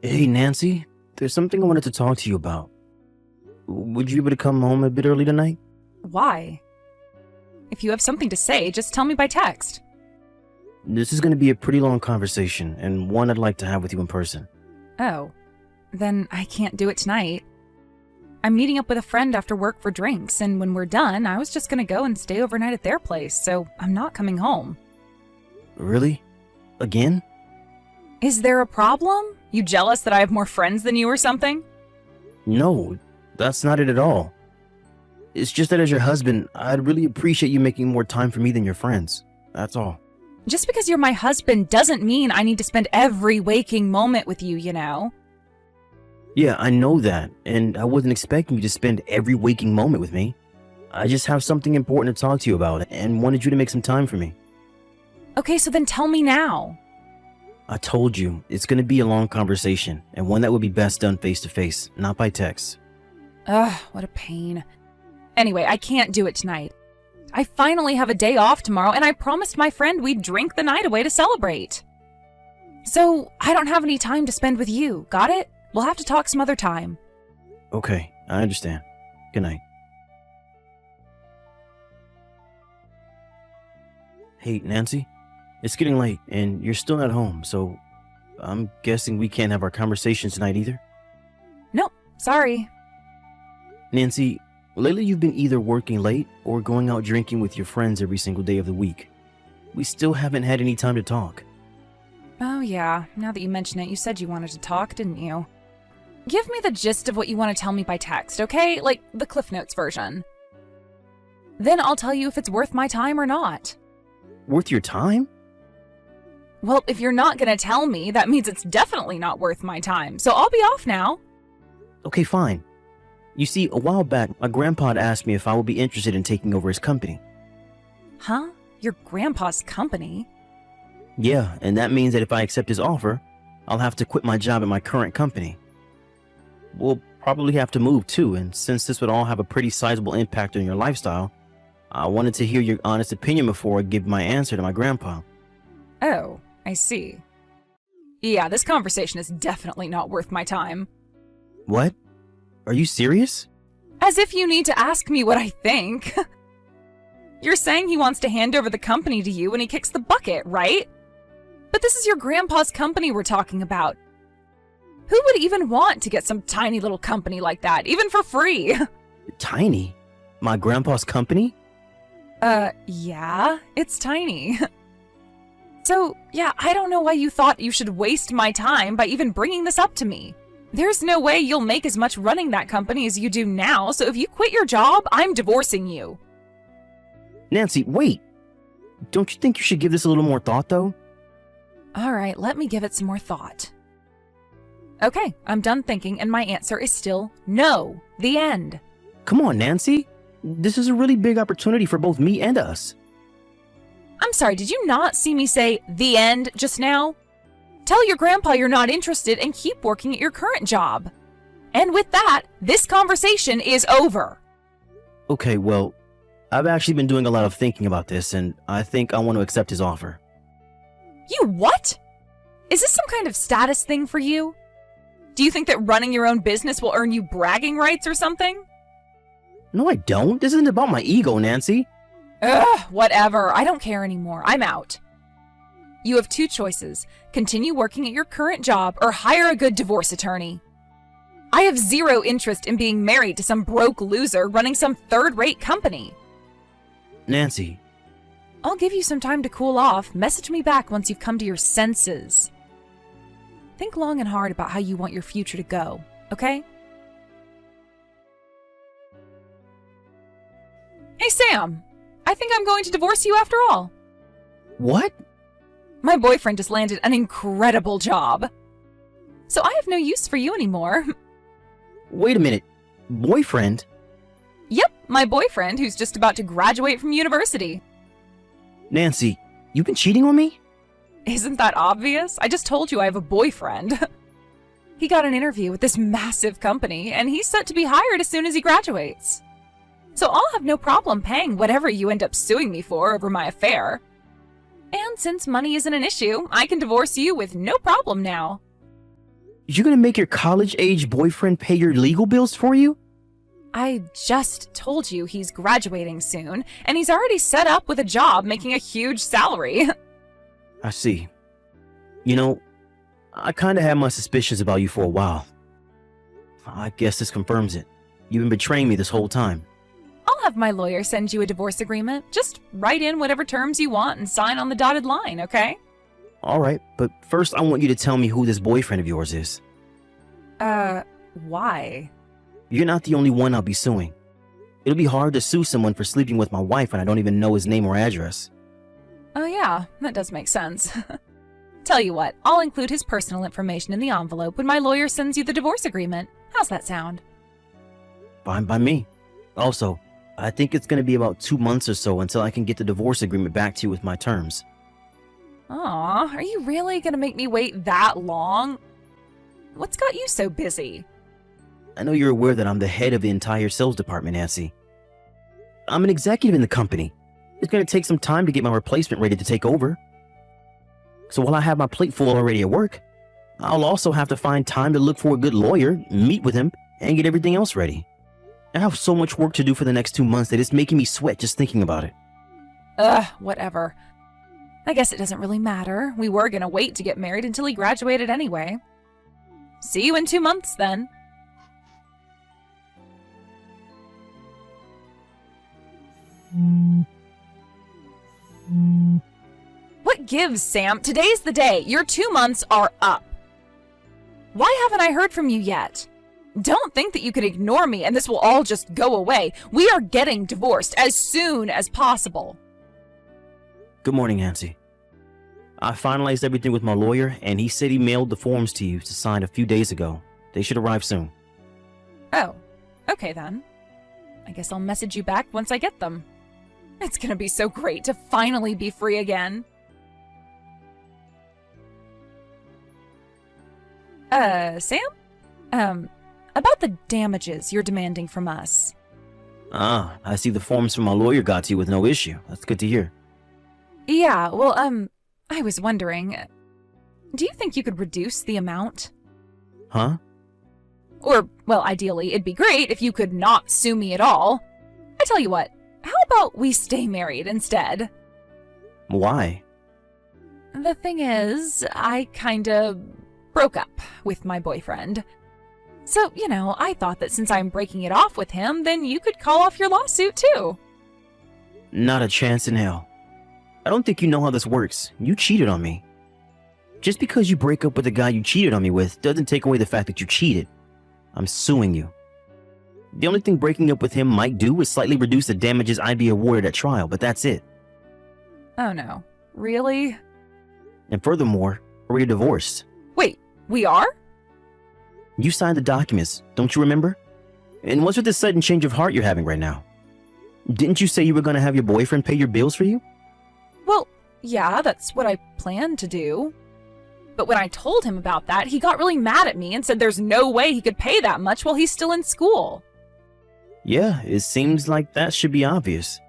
Hey, Nancy, there's something I wanted to talk to you about. Would you be able to come home a bit early tonight? Why? If you have something to say, just tell me by text. This is going to be a pretty long conversation, and one I'd like to have with you in person. Oh, then I can't do it tonight. I'm meeting up with a friend after work for drinks, and when we're done, I was just gonna go and stay overnight at their place, so I'm not coming home. Really? Again? Is there a problem? You jealous that I have more friends than you or something? No, that's not it at all. It's just that as your husband, I'd really appreciate you making more time for me than your friends. That's all. Just because you're my husband doesn't mean I need to spend every waking moment with you, you know? Yeah, I know that, and I wasn't expecting you to spend every waking moment with me. I just have something important to talk to you about, and wanted you to make some time for me. Okay, so then tell me now. I told you, it's going to be a long conversation, and one that would be best done face to face, not by text. Ugh, what a pain. Anyway, I can't do it tonight. I finally have a day off tomorrow, and I promised my friend we'd drink the night away to celebrate. So, I don't have any time to spend with you, got it? We'll have to talk some other time. Okay, I understand. Good night. Hey, Nancy, it's getting late, and you're still not home, so I'm guessing we can't have our conversation tonight either? Nope, sorry. Nancy, lately you've been either working late or going out drinking with your friends every single day of the week. We still haven't had any time to talk. Oh yeah, now that you mention it, you said you wanted to talk, didn't you? Give me the gist of what you want to tell me by text, okay? Like the Cliff Notes version. Then I'll tell you if it's worth my time or not. Worth your time? Well, if you're not gonna tell me, that means it's definitely not worth my time, so I'll be off now. Okay, fine. You see, a while back, my grandpa had asked me if I would be interested in taking over his company. Huh? Your grandpa's company? Yeah, and that means that if I accept his offer, I'll have to quit my job at my current company. We'll probably have to move too, and since this would all have a pretty sizable impact on your lifestyle, I wanted to hear your honest opinion before I give my answer to my grandpa. Oh, I see. Yeah, this conversation is definitely not worth my time. What? Are you serious? As if you need to ask me what I think. You're saying he wants to hand over the company to you when he kicks the bucket, right? But this is your grandpa's company we're talking about. Who would even want to get some tiny little company like that, even for free? Tiny? My grandpa's company? Yeah, it's tiny. So, yeah, I don't know why you thought you should waste my time by even bringing this up to me. There's no way you'll make as much running that company as you do now, so if you quit your job, I'm divorcing you. Nancy, wait! Don't you think you should give this a little more thought, though? Alright, let me give it some more thought. Okay, I'm done thinking, and my answer is still no. The end. Come on, Nancy. This is a really big opportunity for both me and us. I'm sorry, did you not see me say the end just now? Tell your grandpa you're not interested and keep working at your current job. And with that, this conversation is over. Okay, well, I've actually been doing a lot of thinking about this, and I think I want to accept his offer. You what? Is this some kind of status thing for you? Do you think that running your own business will earn you bragging rights or something? No, I don't. This isn't about my ego, Nancy. Ugh, whatever. I don't care anymore. I'm out. You have two choices. Continue working at your current job or hire a good divorce attorney. I have zero interest in being married to some broke loser running some third-rate company. Nancy. I'll give you some time to cool off. Message me back once you've come to your senses. Think long and hard about how you want your future to go, okay? Hey, Sam. I think I'm going to divorce you after all. What? My boyfriend just landed an incredible job. So I have no use for you anymore. Wait a minute. Boyfriend? Yep, my boyfriend who's just about to graduate from university. Nancy, you've been cheating on me? Isn't that obvious? I just told you I have a boyfriend. He got an interview with this massive company, and he's set to be hired as soon as he graduates. So I'll have no problem paying whatever you end up suing me for over my affair. And since money isn't an issue, I can divorce you with no problem now. You're gonna make your college-age boyfriend pay your legal bills for you? I just told you he's graduating soon, and he's already set up with a job making a huge salary. I see. You know, I kinda had my suspicions about you for a while. I guess this confirms it. You've been betraying me this whole time. I'll have my lawyer send you a divorce agreement. Just write in whatever terms you want and sign on the dotted line, okay? Alright, but first I want you to tell me who this boyfriend of yours is. Why? You're not the only one I'll be suing. It'll be hard to sue someone for sleeping with my wife and I don't even know his name or address. Oh yeah, that does make sense. Tell you what, I'll include his personal information in the envelope when my lawyer sends you the divorce agreement. How's that sound? Fine by me. Also, I think it's gonna be about 2 months or so until I can get the divorce agreement back to you with my terms. Aw, are you really gonna make me wait that long? What's got you so busy? I know you're aware that I'm the head of the entire sales department, Nancy. I'm an executive in the company. It's gonna take some time to get my replacement ready to take over. So while I have my plate full already at work, I'll also have to find time to look for a good lawyer, meet with him, and get everything else ready. I have so much work to do for the next 2 months that it's making me sweat just thinking about it. Whatever. I guess it doesn't really matter. We were gonna wait to get married until he graduated anyway. See you in 2 months then. What gives, Sam? Today's the day. Your 2 months are up. Why haven't I heard from you yet? Don't think that you can ignore me and this will all just go away. We are getting divorced as soon as possible. Good morning, Nancy. I finalized everything with my lawyer, and he said he mailed the forms to you to sign a few days ago. They should arrive soon. Oh, okay then. I guess I'll message you back once I get them. It's gonna be so great to finally be free again. Sam? About the damages you're demanding from us. Ah, I see the forms from my lawyer got to you with no issue. That's good to hear. Yeah, well, I was wondering, do you think you could reduce the amount? Huh? Or, well, ideally, it'd be great if you could not sue me at all. I tell you what, how about we stay married instead? Why? The thing is, I kinda broke up with my boyfriend. So, you know, I thought that since I'm breaking it off with him, then you could call off your lawsuit too. Not a chance in hell. I don't think you know how this works. You cheated on me. Just because you break up with the guy you cheated on me with doesn't take away the fact that you cheated. I'm suing you. The only thing breaking up with him might do is slightly reduce the damages I'd be awarded at trial, but that's it. Oh no. Really? And furthermore, we're divorced. Wait, we are? You signed the documents, don't you remember? And what's with this sudden change of heart you're having right now? Didn't you say you were going to have your boyfriend pay your bills for you? Well, yeah, that's what I planned to do. But when I told him about that, he got really mad at me and said there's no way he could pay that much while he's still in school. Yeah, it seems like that should be obvious.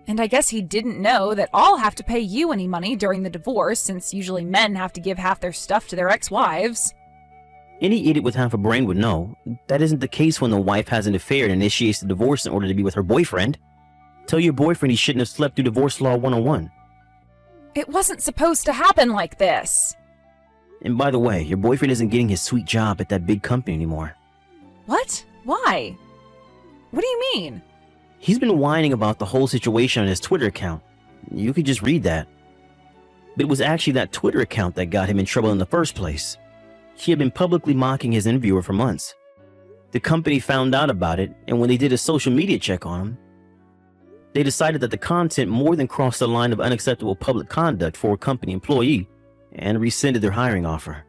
And I guess he didn't know that I'll have to pay you any money during the divorce, since usually men have to give half their stuff to their ex-wives. Any idiot with half a brain would know that isn't the case when the wife has an affair and initiates the divorce in order to be with her boyfriend. Tell your boyfriend he shouldn't have slept through divorce law 101. It wasn't supposed to happen like this. And by the way, your boyfriend isn't getting his sweet job at that big company anymore. What? Why? What do you mean? He's been whining about the whole situation on his Twitter account. You could just read that. But it was actually that Twitter account that got him in trouble in the first place. He had been publicly mocking his interviewer for months. The company found out about it, and when they did a social media check on him, they decided that the content more than crossed the line of unacceptable public conduct for a company employee and rescinded their hiring offer.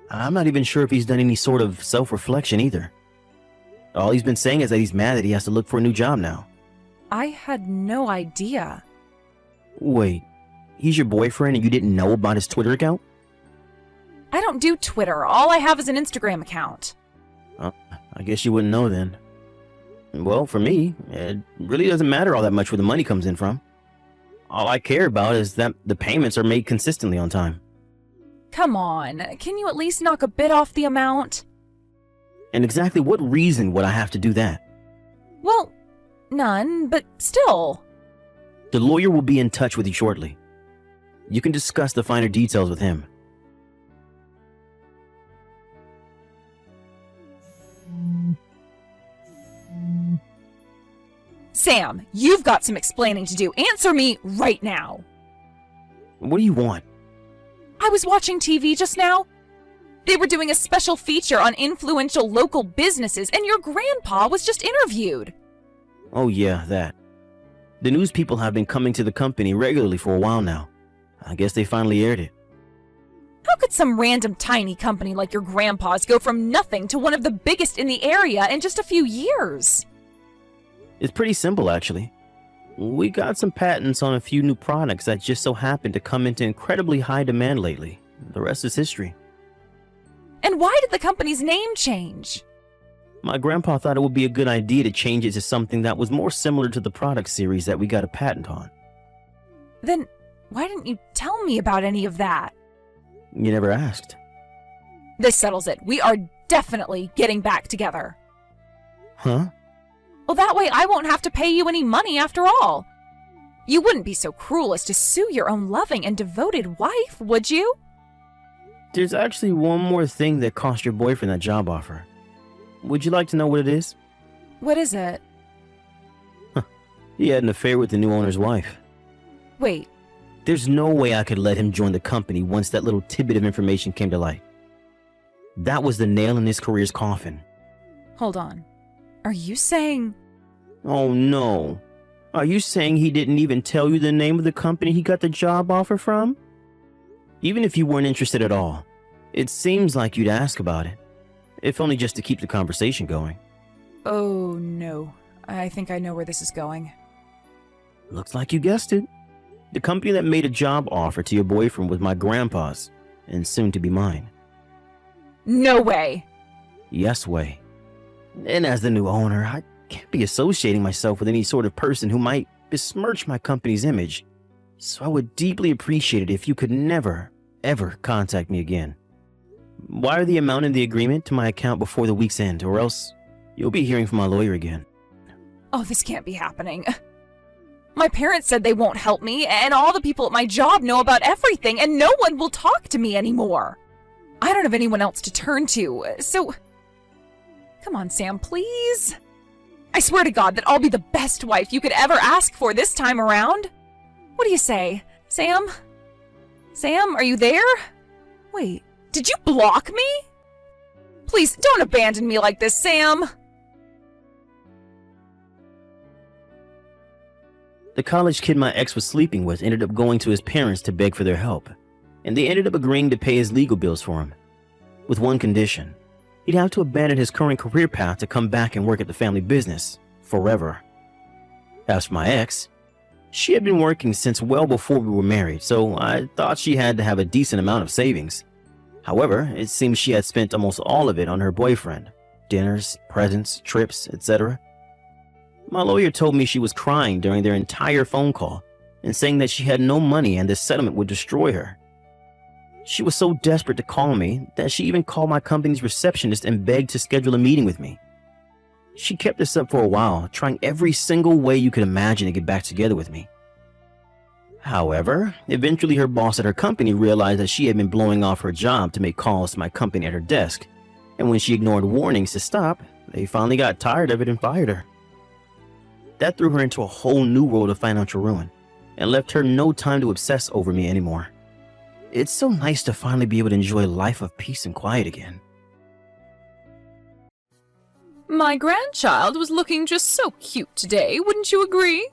I'm not even sure if he's done any sort of self-reflection either. All he's been saying is that he's mad that he has to look for a new job now. I had no idea. Wait, he's your boyfriend and you didn't know about his Twitter account? I don't do Twitter. All I have is an Instagram account. I guess you wouldn't know then. Well, for me, it really doesn't matter all that much where the money comes in from. All I care about is that the payments are made consistently on time. Come on, can you at least knock a bit off the amount? And exactly what reason would I have to do that? Well, none, but still. The lawyer will be in touch with you shortly. You can discuss the finer details with him. Sam, you've got some explaining to do. Answer me right now. What do you want? I was watching TV just now. They were doing a special feature on influential local businesses, and your grandpa was just interviewed. Oh yeah, that. The news people have been coming to the company regularly for a while now. I guess they finally aired it. How could some random tiny company like your grandpa's go from nothing to one of the biggest in the area in just a few years? It's pretty simple, actually. We got some patents on a few new products that just so happened to come into incredibly high demand lately. The rest is history. And why did the company's name change? My grandpa thought it would be a good idea to change it to something that was more similar to the product series that we got a patent on. Then why didn't you tell me about any of that? You never asked. This settles it. We are definitely getting back together. Huh? Well, that way I won't have to pay you any money after all. You wouldn't be so cruel as to sue your own loving and devoted wife, would you? There's actually one more thing that cost your boyfriend that job offer. Would you like to know what it is? What is it? He had an affair with the new owner's wife. Wait, There's no way I could let him join the company once that little tidbit of information came to light. That was the nail in his career's coffin. hold on. Are you saying... Oh no. Are you saying he didn't even tell you the name of the company he got the job offer from? Even if you weren't interested at all, it seems like you'd ask about it. If only just to keep the conversation going. Oh no, I think I know where this is going. Looks like you guessed it. The company that made a job offer to your boyfriend was my grandpa's, and soon to be mine. No way! Yes way. And as the new owner, I can't be associating myself with any sort of person who might besmirch my company's image. So I would deeply appreciate it if you could never, ever contact me again. Wire the amount in the agreement to my account before the week's end, or else you'll be hearing from my lawyer again. Oh, this can't be happening. My parents said they won't help me, and all the people at my job know about everything, and no one will talk to me anymore. I don't have anyone else to turn to, so... Come on, Sam, please. I swear to God that I'll be the best wife you could ever ask for this time around. What do you say, Sam? Sam, are you there? Wait, did you block me? Please, don't abandon me like this, Sam. The college kid my ex was sleeping with ended up going to his parents to beg for their help, and they ended up agreeing to pay his legal bills for him. With one condition. He'd have to abandon his current career path to come back and work at the family business, forever. As for my ex, she had been working since well before we were married, so I thought she had to have a decent amount of savings. However, it seems she had spent almost all of it on her boyfriend. Dinners, presents, trips, etc. My lawyer told me she was crying during their entire phone call and saying that she had no money and this settlement would destroy her. She was so desperate to call me that she even called my company's receptionist and begged to schedule a meeting with me. She kept this up for a while, trying every single way you could imagine to get back together with me. However, eventually her boss at her company realized that she had been blowing off her job to make calls to my company at her desk, and when she ignored warnings to stop, they finally got tired of it and fired her. That threw her into a whole new world of financial ruin, and left her no time to obsess over me anymore. It's so nice to finally be able to enjoy a life of peace and quiet again. My grandchild was looking just so cute today, wouldn't you agree?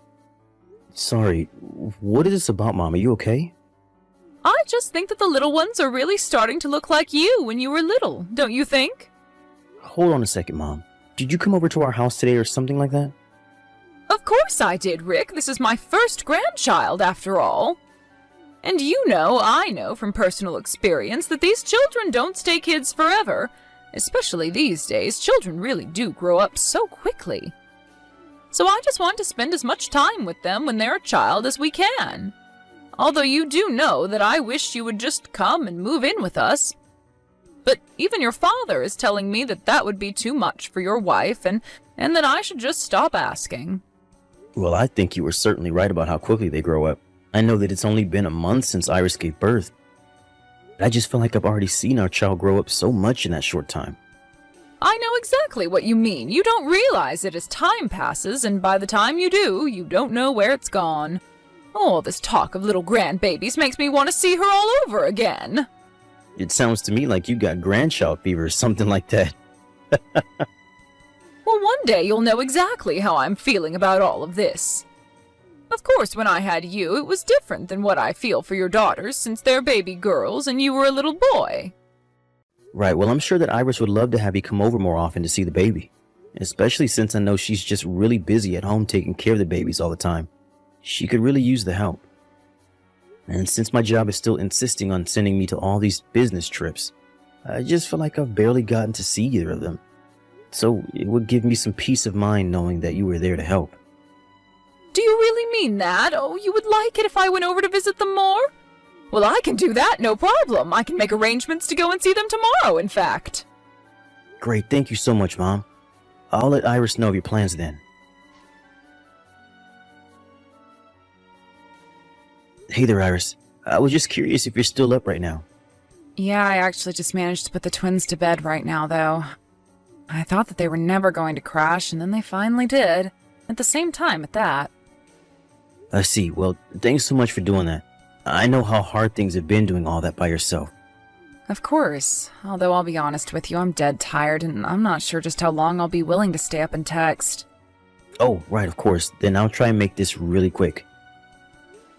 Sorry, what is this about, Mom? Are you okay? I just think that the little ones are really starting to look like you when you were little, don't you think? Hold on a second, Mom. Did you come over to our house today or something like that? Of course I did, Rick. This is my first grandchild, after all. And I know from personal experience that these children don't stay kids forever. Especially these days, children really do grow up so quickly. So I just want to spend as much time with them when they're a child as we can. Although you do know that I wish you would just come and move in with us. But even your father is telling me that that would be too much for your wife and that I should just stop asking. Well, I think you were certainly right about how quickly they grow up. I know that it's only been a month since Iris gave birth. But I just feel like I've already seen our child grow up so much in that short time. I know exactly what you mean. You don't realize it as time passes, and by the time you do, you don't know where it's gone. All this talk of little grandbabies makes me want to see her all over again. It sounds to me like you got grandchild fever or something like that. Well, one day you'll know exactly how I'm feeling about all of this. Of course, when I had you, it was different than what I feel for your daughters, since they're baby girls and you were a little boy. Right, well, I'm sure that Iris would love to have you come over more often to see the baby. Especially since I know she's just really busy at home taking care of the babies all the time. She could really use the help. And since my job is still insisting on sending me to all these business trips, I just feel like I've barely gotten to see either of them. So it would give me some peace of mind knowing that you were there to help. Do you really mean that? Oh, you would like it if I went over to visit them more? Well, I can do that, no problem. I can make arrangements to go and see them tomorrow, in fact. Great, thank you so much, Mom. I'll let Iris know of your plans then. Hey there, Iris. I was just curious if you're still up right now. Yeah, I actually just managed to put the twins to bed right now, though. I thought that they were never going to crash, and then they finally did. At the same time, at that. I see. Well, thanks so much for doing that. I know how hard things have been doing all that by yourself. Of course. Although I'll be honest with you, I'm dead tired, and I'm not sure just how long I'll be willing to stay up and text. Oh, right, of course. Then I'll try and make this really quick.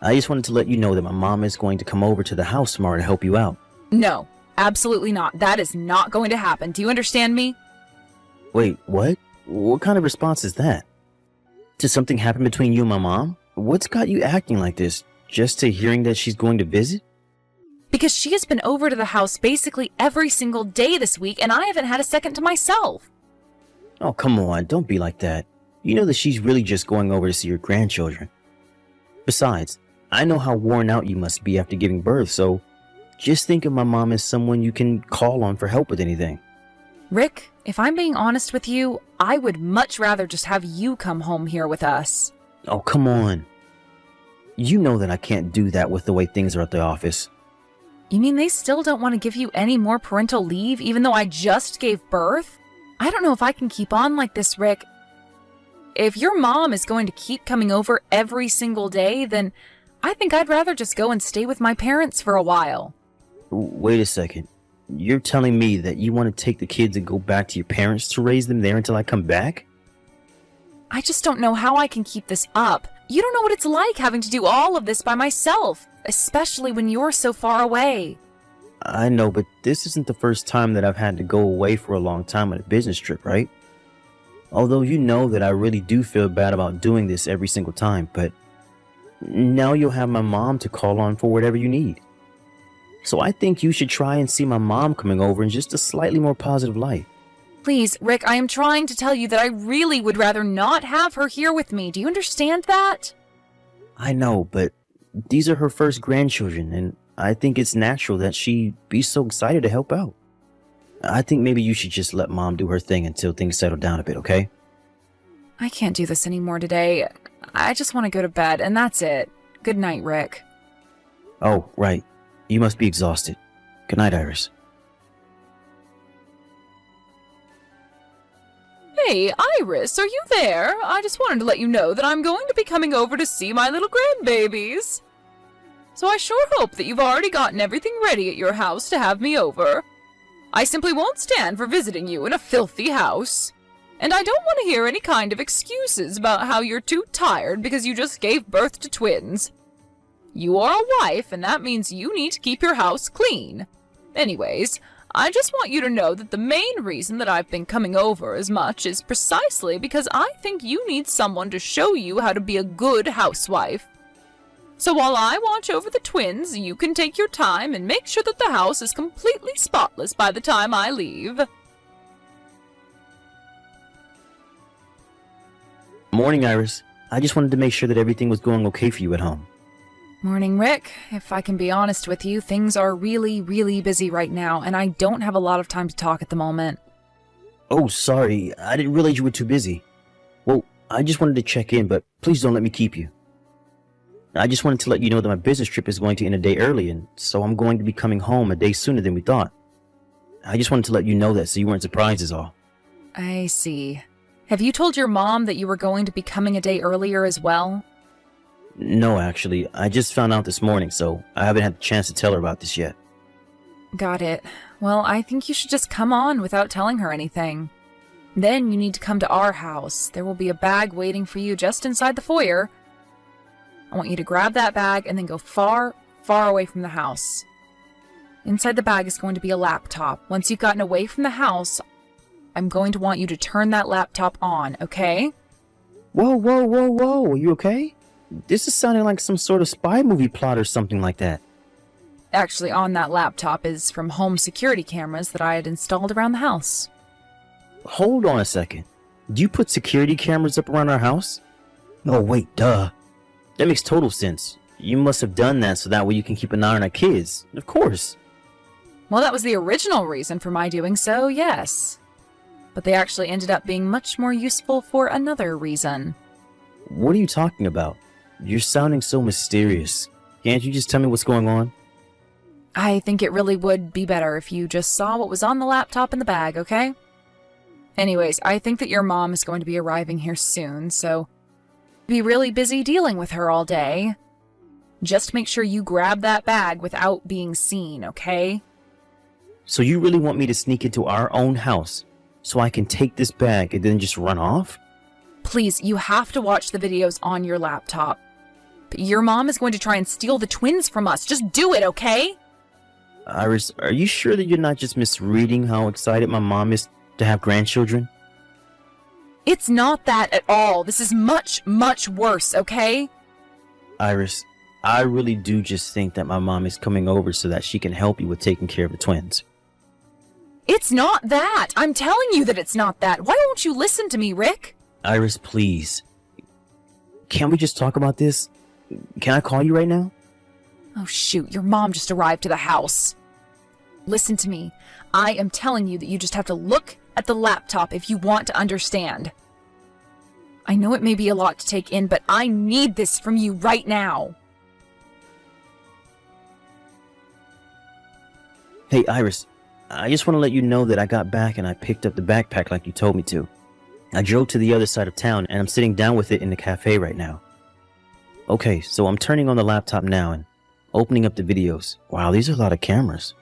I just wanted to let you know that my mom is going to come over to the house tomorrow to help you out. No, absolutely not. That is not going to happen. Do you understand me? Wait, what? What kind of response is that? Did something happen between you and my mom? What's got you acting like this? Just to hearing that she's going to visit? Because she has been over to the house basically every single day this week, and I haven't had a second to myself. Oh, come on, don't be like that. You know that she's really just going over to see your grandchildren. Besides, I know how worn out you must be after giving birth, so just think of my mom as someone you can call on for help with anything. Rick, if I'm being honest with you, I would much rather just have you come home here with us. Oh, come on. You know that I can't do that with the way things are at the office. You mean they still don't want to give you any more parental leave even though I just gave birth? I don't know if I can keep on like this, Rick. If your mom is going to keep coming over every single day, then I think I'd rather just go and stay with my parents for a while. Wait a second. You're telling me that you want to take the kids and go back to your parents to raise them there until I come back? I just don't know how I can keep this up. You don't know what it's like having to do all of this by myself, especially when you're so far away. I know, but this isn't the first time that I've had to go away for a long time on a business trip, right? Although you know that I really do feel bad about doing this every single time, but now you'll have my mom to call on for whatever you need. So I think you should try and see my mom coming over in just a slightly more positive light. Please, Rick, I am trying to tell you that I really would rather not have her here with me. Do you understand that? I know, but these are her first grandchildren, and I think it's natural that she be so excited to help out. I think maybe you should just let Mom do her thing until things settle down a bit, okay? I can't do this anymore today. I just want to go to bed, and that's it. Good night, Rick. Oh, right. You must be exhausted. Good night, Iris. Hey, Iris, are you there? I just wanted to let you know that I'm going to be coming over to see my little grandbabies. So I sure hope that you've already gotten everything ready at your house to have me over. I simply won't stand for visiting you in a filthy house. And I don't want to hear any kind of excuses about how you're too tired because you just gave birth to twins. You are a wife, and that means you need to keep your house clean. Anyways, I just want you to know that the main reason that I've been coming over as much is precisely because I think you need someone to show you how to be a good housewife. So while I watch over the twins, you can take your time and make sure that the house is completely spotless by the time I leave. Morning, Iris. I just wanted to make sure that everything was going okay for you at home. Morning, Rick. If I can be honest with you, things are really, really busy right now, and I don't have a lot of time to talk at the moment. Oh, sorry. I didn't realize you were too busy. Well, I just wanted to check in, but please don't let me keep you. I just wanted to let you know that my business trip is going to end a day early, and so I'm going to be coming home a day sooner than we thought. I just wanted to let you know that so you weren't surprised is all. I see. Have you told your mom that you were going to be coming a day earlier as well? No, actually. I just found out this morning, so I haven't had the chance to tell her about this yet. Got it. Well, I think you should just come on without telling her anything. Then you need to come to our house. There will be a bag waiting for you just inside the foyer. I want you to grab that bag and then go far, far away from the house. Inside the bag is going to be a laptop. Once you've gotten away from the house, I'm going to want you to turn that laptop on, okay? Whoa. Are you okay? This is sounding like some sort of spy movie plot or something like that. Actually, on that laptop is from home security cameras that I had installed around the house. Hold on a second. Do you put security cameras up around our house? Oh, wait, duh. That makes total sense. You must have done that so that way you can keep an eye on our kids. Of course. Well, that was the original reason for my doing so, yes. But they actually ended up being much more useful for another reason. What are you talking about? You're sounding so mysterious. Can't you just tell me what's going on? I think it really would be better if you just saw what was on the laptop in the bag, okay? Anyways, I think that your mom is going to be arriving here soon, so be really busy dealing with her all day. Just make sure you grab that bag without being seen, okay? So you really want me to sneak into our own house so I can take this bag and then just run off? Please, you have to watch the videos on your laptop. But your mom is going to try and steal the twins from us. Just do it, okay? Iris, are you sure that you're not just misreading how excited my mom is to have grandchildren? It's not that at all. This is much, much worse, okay? Iris, I really do just think that my mom is coming over so that she can help you with taking care of the twins. It's not that! I'm telling you that it's not that! Why won't you listen to me, Rick? Iris, please. Can't we just talk about this? Can I call you right now? Oh shoot, your mom just arrived to the house. Listen to me. I am telling you that you just have to look at the laptop if you want to understand. I know it may be a lot to take in, but I need this from you right now. Hey, Iris, I just want to let you know that I got back and I picked up the backpack like you told me to. I drove to the other side of town and I'm sitting down with it in the cafe right now. Okay, so I'm turning on the laptop now and opening up the videos. Wow, these are a lot of cameras.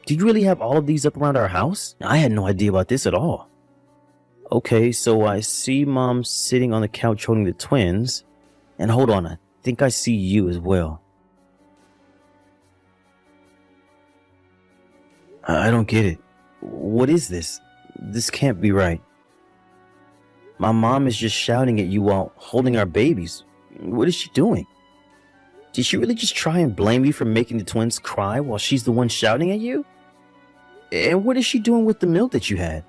Do you really have all of these up around our house? I had no idea about this at all. Okay, so I see Mom sitting on the couch holding the twins. And hold on, I think I see you as well. I don't get it. What is this? This can't be right. My mom is just shouting at you while holding our babies. What is she doing? Did she really just try and blame you for making the twins cry while she's the one shouting at you? And what is she doing with the milk that you had?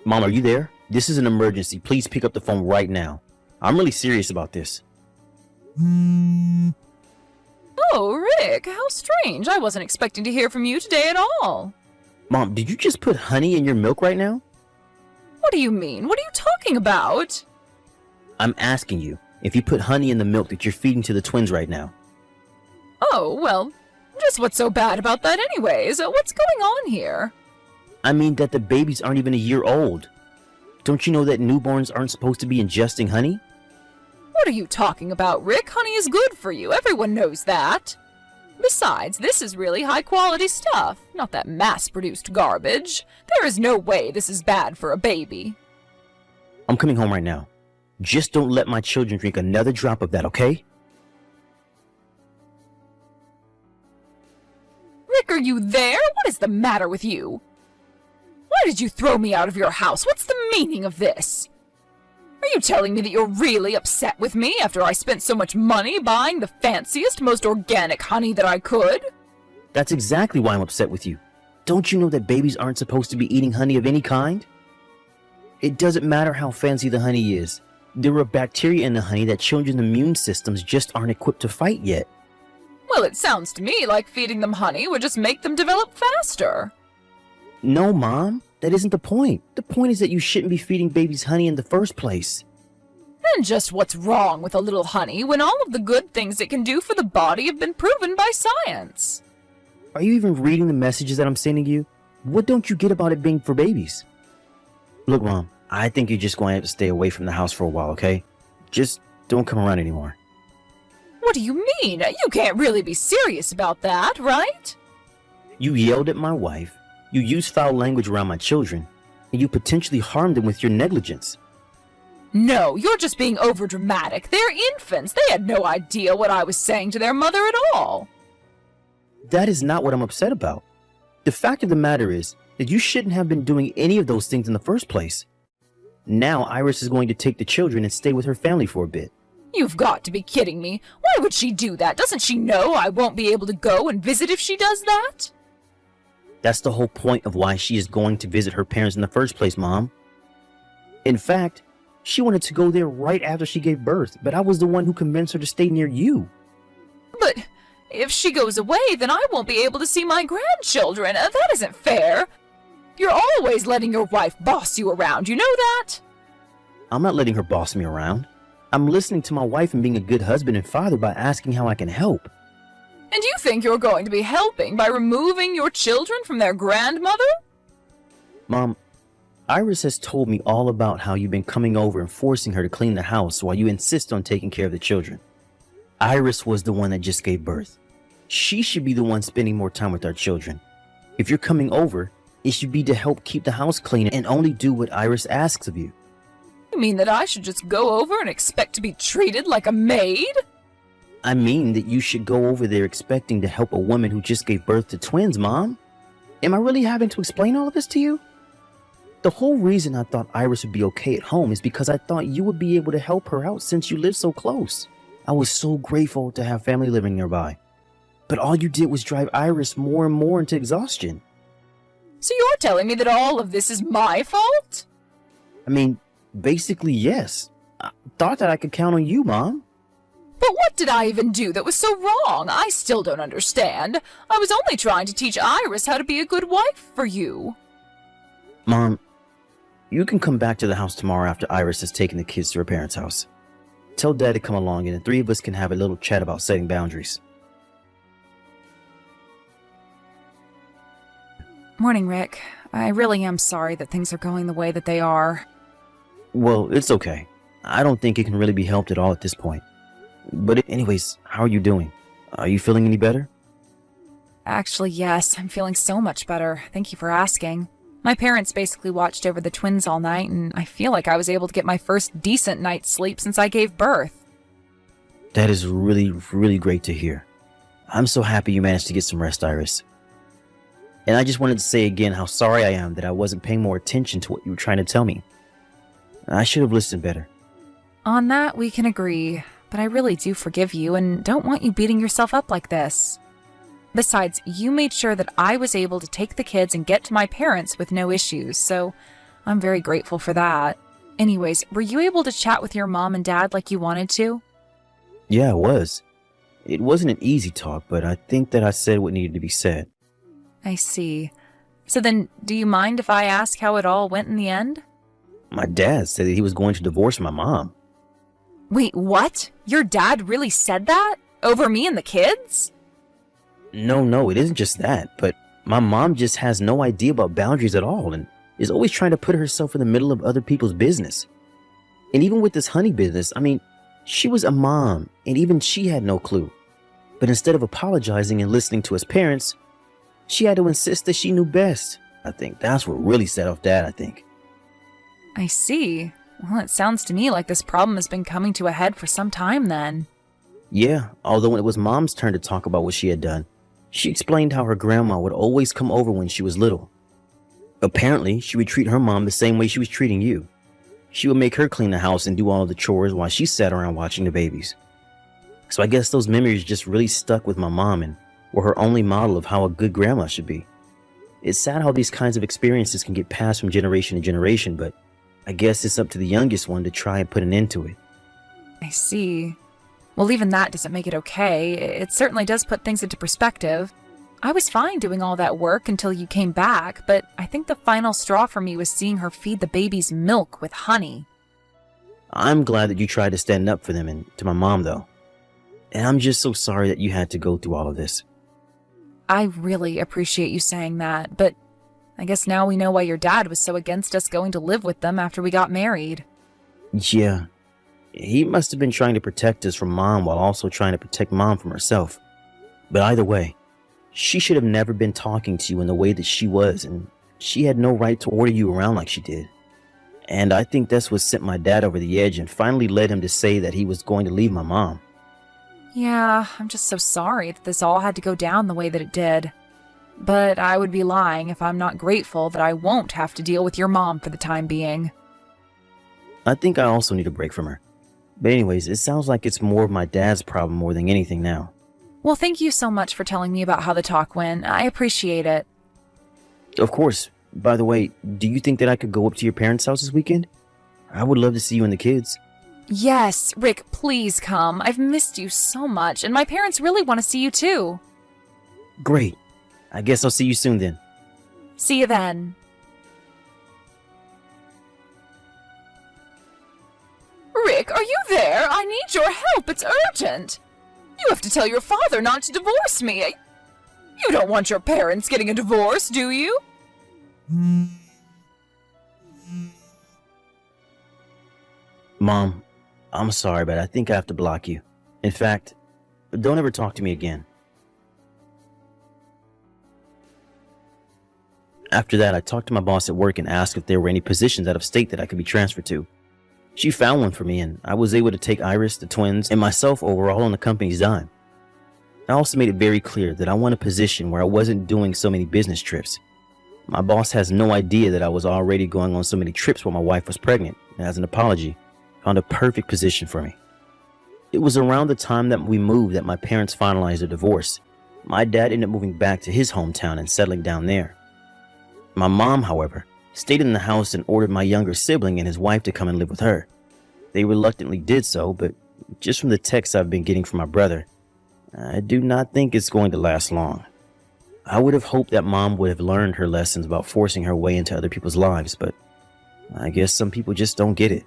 Mom, are you there? This is an emergency. Please pick up the phone right now. I'm really serious about this. Oh, Rick, how strange. I wasn't expecting to hear from you today at all. Mom, did you just put honey in your milk right now? What do you mean? What are you talking about? I'm asking you if you put honey in the milk that you're feeding to the twins right now. Oh, well, just what's so bad about that anyways? What's going on here? I mean that the babies aren't even a year old. Don't you know that newborns aren't supposed to be ingesting honey? What are you talking about, Rick? Honey is good for you. Everyone knows that. Besides, this is really high-quality stuff, not that mass-produced garbage. There is no way this is bad for a baby. I'm coming home right now. Just don't let my children drink another drop of that, okay? Rick, are you there? What is the matter with you? Why did you throw me out of your house? What's the meaning of this? Are you telling me that you're really upset with me after I spent so much money buying the fanciest, most organic honey that I could? That's exactly why I'm upset with you. Don't you know that babies aren't supposed to be eating honey of any kind? It doesn't matter how fancy the honey is. There are bacteria in the honey that children's immune systems just aren't equipped to fight yet. Well, it sounds to me like feeding them honey would just make them develop faster. No, Mom, that isn't the point. The point is that you shouldn't be feeding babies honey in the first place. And just what's wrong with a little honey when all of the good things it can do for the body have been proven by science? Are you even reading the messages that I'm sending you? What don't you get about it being for babies? Look, Mom, I think you're just going to have to stay away from the house for a while, okay? Just don't come around anymore. What do you mean? You can't really be serious about that, right? You yelled at my wife, you used foul language around my children, and you potentially harmed them with your negligence. No, you're just being overdramatic. They're infants. They had no idea what I was saying to their mother at all. That is not what I'm upset about. The fact of the matter is that you shouldn't have been doing any of those things in the first place. Now Iris is going to take the children and stay with her family for a bit. You've got to be kidding me. Why would she do that? Doesn't she know I won't be able to go and visit if she does that? That's the whole point of why she is going to visit her parents in the first place, Mom. In fact, she wanted to go there right after she gave birth, but I was the one who convinced her to stay near you. But if she goes away, then I won't be able to see my grandchildren. That isn't fair. You're always letting your wife boss you around, you know that? I'm not letting her boss me around. I'm listening to my wife and being a good husband and father by asking how I can help. And you think you're going to be helping by removing your children from their grandmother? Mom, Iris has told me all about how you've been coming over and forcing her to clean the house while you insist on taking care of the children. Iris was the one that just gave birth. She should be the one spending more time with our children. If you're coming over, it should be to help keep the house clean and only do what Iris asks of you. You mean that I should just go over and expect to be treated like a maid? I mean that you should go over there expecting to help a woman who just gave birth to twins, Mom. Am I really having to explain all of this to you? The whole reason I thought Iris would be okay at home is because I thought you would be able to help her out since you live so close. I was so grateful to have family living nearby. But all you did was drive Iris more and more into exhaustion. So you're telling me that all of this is my fault? I mean, basically, yes. I thought that I could count on you, Mom. But what did I even do that was so wrong? I still don't understand. I was only trying to teach Iris how to be a good wife for you. Mom, you can come back to the house tomorrow after Iris has taken the kids to her parents' house. Tell Dad to come along and the three of us can have a little chat about setting boundaries. Morning, Rick. I really am sorry that things are going the way that they are. Well, it's okay. I don't think it can really be helped at all at this point. But anyways, how are you doing? Are you feeling any better? Actually, yes. I'm feeling so much better. Thank you for asking. My parents basically watched over the twins all night, and I feel like I was able to get my first decent night's sleep since I gave birth. That is really, really great to hear. I'm so happy you managed to get some rest, Iris. And I just wanted to say again how sorry I am that I wasn't paying more attention to what you were trying to tell me. I should have listened better. On that, we can agree, but I really do forgive you and don't want you beating yourself up like this. Besides, you made sure that I was able to take the kids and get to my parents with no issues, so I'm very grateful for that. Anyways, were you able to chat with your mom and dad like you wanted to? Yeah, I was. It wasn't an easy talk, but I think that I said what needed to be said. I see. So then, do you mind if I ask how it all went in the end? My dad said that he was going to divorce my mom. Wait, what? Your dad really said that? Over me and the kids? No, it isn't just that, but my mom just has no idea about boundaries at all and is always trying to put herself in the middle of other people's business. And even with this honey business, I mean, she was a mom and even she had no clue. But instead of apologizing and listening to his parents, she had to insist that she knew best. I think that's what really set off Dad, I think. I see. Well, it sounds to me like this problem has been coming to a head for some time then. Yeah, although when it was Mom's turn to talk about what she had done, she explained how her grandma would always come over when she was little. Apparently, she would treat her mom the same way she was treating you. She would make her clean the house and do all of the chores while she sat around watching the babies. So I guess those memories just really stuck with my mom and were her only model of how a good grandma should be. It's sad how these kinds of experiences can get passed from generation to generation, but I guess it's up to the youngest one to try and put an end to it. I see. Well, even that doesn't make it okay. It certainly does put things into perspective. I was fine doing all that work until you came back, but I think the final straw for me was seeing her feed the babies milk with honey. I'm glad that you tried to stand up for them and to my mom, though. And I'm just so sorry that you had to go through all of this. I really appreciate you saying that, but I guess now we know why your dad was so against us going to live with them after we got married. Yeah, he must have been trying to protect us from Mom while also trying to protect Mom from herself. But either way, she should have never been talking to you in the way that she was, and she had no right to order you around like she did. And I think that's what sent my dad over the edge and finally led him to say that he was going to leave my mom. Yeah, I'm just so sorry that this all had to go down the way that it did. But I would be lying if I'm not grateful that I won't have to deal with your mom for the time being. I think I also need a break from her. But anyways, it sounds like it's more of my dad's problem more than anything now. Well, thank you so much for telling me about how the talk went. I appreciate it. Of course. By the way, do you think that I could go up to your parents' house this weekend? I would love to see you and the kids. Yes, Rick, please come. I've missed you so much, and my parents really want to see you too. Great. I guess I'll see you soon then. See you then. Rick, are you there? I need your help. It's urgent. You have to tell your father not to divorce me. You don't want your parents getting a divorce, do you? Mom, I'm sorry, but I think I have to block you. In fact, don't ever talk to me again. After that, I talked to my boss at work and asked if there were any positions out of state that I could be transferred to. She found one for me, and I was able to take Iris, the twins, and myself over all on the company's dime. I also made it very clear that I want a position where I wasn't doing so many business trips. My boss has no idea that I was already going on so many trips while my wife was pregnant, and as an apology, found a perfect position for me. It was around the time that we moved that my parents finalized a divorce. My dad ended up moving back to his hometown and settling down there. My mom, however, stayed in the house and ordered my younger sibling and his wife to come and live with her. They reluctantly did so, but just from the texts I've been getting from my brother, I do not think it's going to last long. I would have hoped that Mom would have learned her lessons about forcing her way into other people's lives, but I guess some people just don't get it.